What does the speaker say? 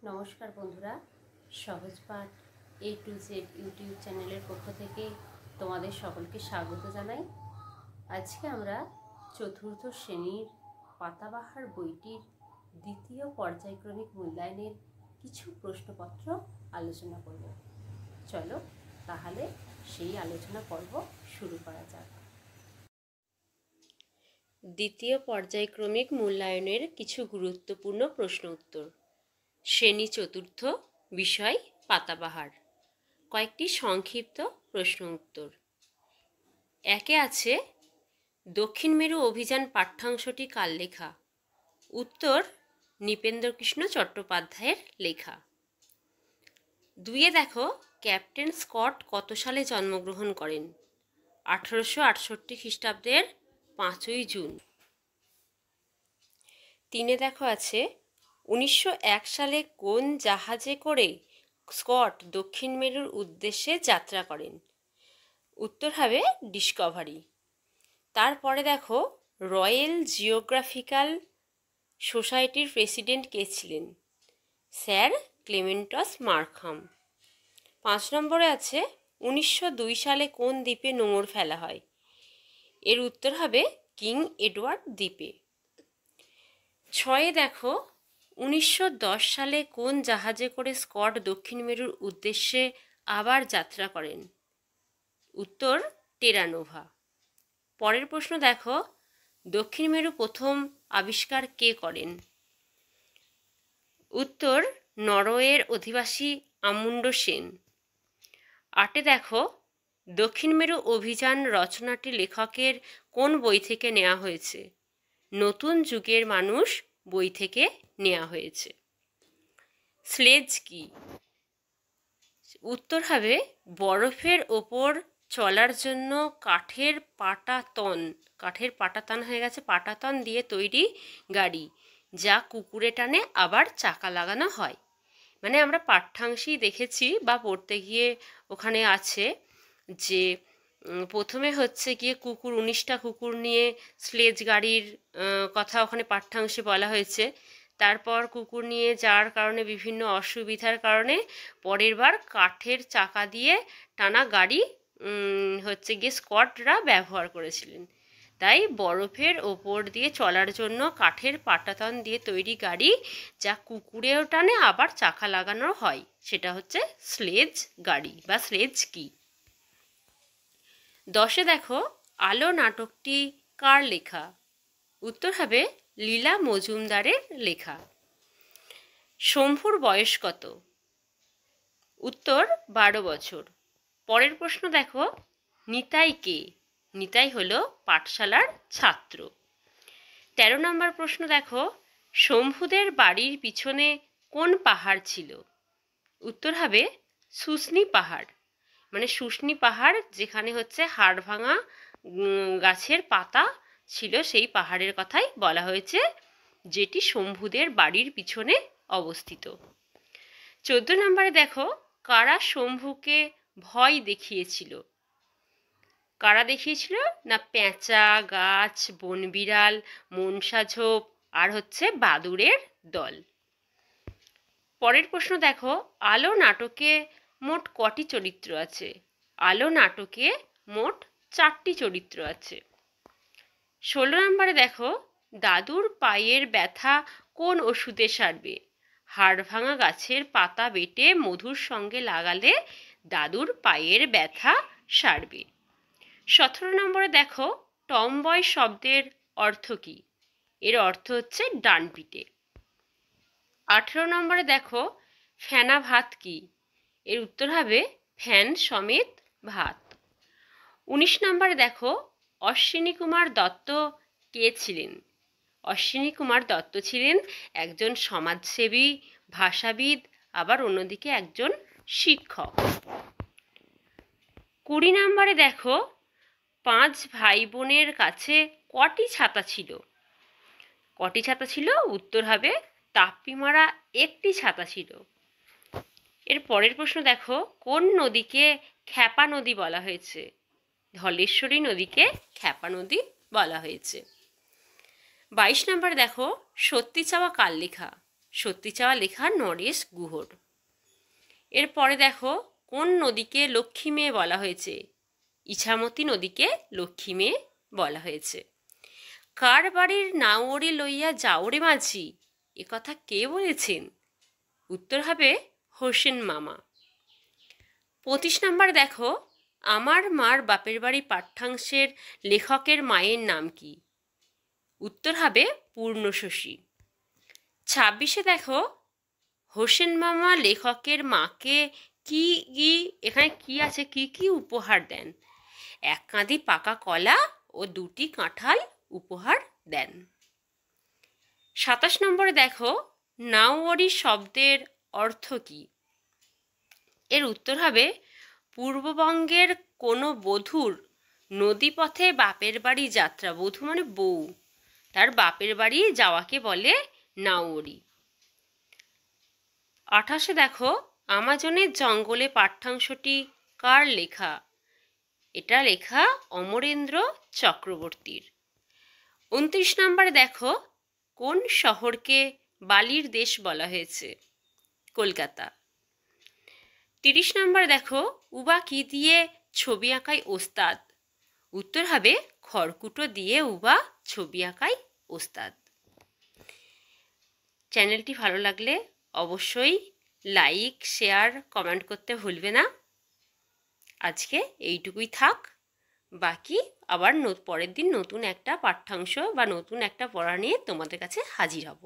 নমস্কার বন্ধুরা, সহজ পাঠ A to Z ইউটিউব চ্যানেলের পক্ষ থেকে তোমাদের সকলকে স্বাগত জানাই। আজকে আমরা চতুর্থ শ্রেণীর পাতাবাহার বইটির দ্বিতীয় পর্যায়ক্রমিক মূল্যায়নের কিছু প্রশ্নপত্র আলোচনা করব। চলো তাহলে সেই আলোচনা পর্ব শুরু করা যাক। দ্বিতীয় পর্যায়ক্রমিক মূল্যায়নের কিছু গুরুত্বপূর্ণ প্রশ্ন উত্তর। শ্রেণী চতুর্থ, বিষয় পাতাবাহার। কয়েকটি সংক্ষিপ্ত প্রশ্ন উত্তর। একে আছে, দক্ষিণ মেরু অভিযান পাঠ্যাংশটি কার লেখা? উত্তর, নৃপেন্দ্রকৃষ্ণ চট্টোপাধ্যায়ের লেখা। দুইয়ে দেখো, ক্যাপ্টেন স্কট কত সালে জন্মগ্রহণ করেন? 1868 খ্রিস্টাব্দের 5ই জুন। তিনে দেখো আছে, 1901 সালে কোন জাহাজে করে স্কট দক্ষিণ মেরুর উদ্দেশ্যে যাত্রা করেন? উত্তর হবে ডিসকভারি। তারপরে দেখো, রয়্যাল জিওগ্রাফিক্যাল সোসাইটির প্রেসিডেন্ট কে ছিলেন? স্যার ক্লেমেন্টাস মার্খাম। 5 নম্বরে আছে, 1902 সালে কোন দ্বীপে নোঙর ফেলা হয়? এর উত্তর হবে কিং এডওয়ার্ড দ্বীপে। 6 দেখো, 1910 সালে কোন জাহাজে করে স্কট দক্ষিণ মেরুর উদ্দেশ্যে আবার যাত্রা করেন? উত্তর, টেরা নোভা। পরের প্রশ্ন দেখো, দক্ষিণ মেরু প্রথম আবিষ্কার কে করেন? উত্তর, নরওয়ের অধিবাসী আমুন্ড সেন। 8 দেখো, দক্ষিণ মেরু অভিযান রচনাটি লেখকের কোন বই থেকে নেওয়া হয়েছে? নতুন যুগের মানুষ বই থেকে নেওয়া হয়েছে। স্লেজ কি? উত্তর হবে বরফের ওপর চলার জন্য কাঠের পাটাতন হয়ে গেছে পাটাতন দিয়ে তৈরি গাড়ি, যা কুকুরে টানে আবার চাকা লাগানো হয়। মানে আমরা পাঠ্যাংশেই দেখেছি বা পড়তে গিয়ে ওখানে আছে যে প্রথমে হচ্ছে গিয়ে 19টা কুকুর নিয়ে স্লেজ গাড়ির কথা ওখানে পাঠ্যাংশে বলা হয়েছে। তারপর কুকুর নিয়ে যাওয়ার কারণে বিভিন্ন অসুবিধার কারণে পরের বার কাঠের চাকা দিয়ে টানা গাড়ি হচ্ছে গিয়ে স্কটরা ব্যবহার করেছিলেন। তাই বরফের ওপর দিয়ে চলার জন্য কাঠের পাটাতন দিয়ে তৈরি গাড়ি, যা কুকুরেও টানে আবার চাকা লাগানো হয়, সেটা হচ্ছে স্লেজ গাড়ি বা স্লেজ কি। 10 দেখো, আলো নাটকটি কার লেখা? উত্তর হবে লীলা মজুমদারের লেখা। শম্ভুর বয়স কত? উত্তর, 12 বছর। পরের প্রশ্ন দেখো, নিতাই কে? নিতাই হলো পাঠশালার ছাত্র। 13 নম্বর প্রশ্ন দেখো, শম্ভুদের বাড়ির পিছনে কোন পাহাড় ছিল? উত্তর হবে শুশনি পাহাড়। মানে শুশনি পাহাড়, যেখানে হচ্ছে হাড় ভাঙা গাছের পাতা ছিল, সেই পাহাড়ের কথাই বলা হয়েছে, যেটি শম্ভুদের বাড়ির পিছনে অবস্থিত। 14 নম্বরে দেখো, কারা শম্ভুকে ভয় দেখিয়েছিল? কারা দেখিয়েছিল না পেঁচা, গাছ, বনবিড়াল, মনসা ঝোপ আর হচ্ছে বাদুড়ের দল। পরের প্রশ্ন দেখো, আলো নাটকে মোট কটি চরিত্র আছে? আলো নাটকে মোট 4টি চরিত্র আছে। 16 নম্বরে দেখো, দাদুর পায়ের ব্যথা কোন ওষুধে সারবে? হাড় ভাঙা গাছের পাতা বেটে মধুর সঙ্গে লাগালে দাদুর পায়ের ব্যথা সারবে। 17 নম্বরে দেখো, টমবয় শব্দের অর্থ কি? এর অর্থ হচ্ছে ডান পিঠে। 18 নম্বরে দেখো, ফেনা ভাত কি? এর উত্তর হবে ফ্যান সমেত ভাত। 19 নম্বরে দেখো, অশ্বিনী কুমার দত্ত কে ছিলেন? অশ্বিনী কুমার দত্ত ছিলেন একজন সমাজসেবী, ভাষাবিদ, আবার অন্যদিকে একজন শিক্ষক। 20 নম্বরে দেখো, 5 ভাই বোনের কাছে কটি ছাতা ছিল? কটি ছাতা ছিল? উত্তর হবে তাপ্পিমারা একটি ছাতা ছিল। এর পরের প্রশ্ন দেখো, কোন নদীকে খ্যাপা নদী বলা হয়েছে? ধলেশ্বরী নদীকে খ্যাপা নদী বলা হয়েছে। 22 নম্বর দেখো, সত্যি চাওয়া কার লেখা? সত্যি চাওয়া লেখা নরেশ গুহর। এরপরে দেখো কোন নদীকে লক্ষ্মী মেয়ে বলা হয়েছে? ইছামতি নদীকে লক্ষ্মী মেয়ে বলা হয়েছে। কার বাড়ির নাউরি লইয়া যাওরে মাঝি, এ কথা কে বলেছেন? উত্তর হবে হোসেন মামা। 25 নম্বর দেখো, আমার মার বাপের বাড়ি পাঠ্যাংশের লেখকের মায়ের নাম কি? উত্তর হবে পূর্ণশশী। 26 দেখো, হোসেন মামা লেখকের মাকে কি কি, এখানে কি আছে, কি কি উপহার দেন? 1 কাঁদি পাকা কলা ও 2টি কাঁঠাল উপহার দেন। 27 নম্বরে দেখো, নাউরি শব্দের অর্থ কি? এর উত্তর হবে পূর্ববঙ্গের কোনো বধূর নদীপথে বাপের বাড়ি যাত্রা। বধূ মানে বউ, তার বাপের বাড়ি যাওয়াকে বলে নাউরি। 28 দেখো, আমাজনের জঙ্গলে পাঠ্যাংশটি কার লেখা? এটা লেখা অমরেন্দ্র চক্রবর্তীর। 29 নম্বরে দেখো, কোন শহরকে বালির দেশ বলা হয়েছে? কলকাতা। 30 নম্বর দেখো, উবা কি দিয়ে ছবি আঁকায় ওস্তাদ? উত্তর হবে খড়কুটো দিয়ে উবা ছবি আঁকায় ওস্তাদ। চ্যানেলটি ভালো লাগলে অবশ্যই লাইক, শেয়ার, কমেন্ট করতে ভুলবে না। আজকে এইটুকুই থাক, বাকি আবার পরের দিন নতুন একটা পাঠ্যাংশ বা নতুন একটা পড়া নিয়ে তোমাদের কাছে হাজির হব।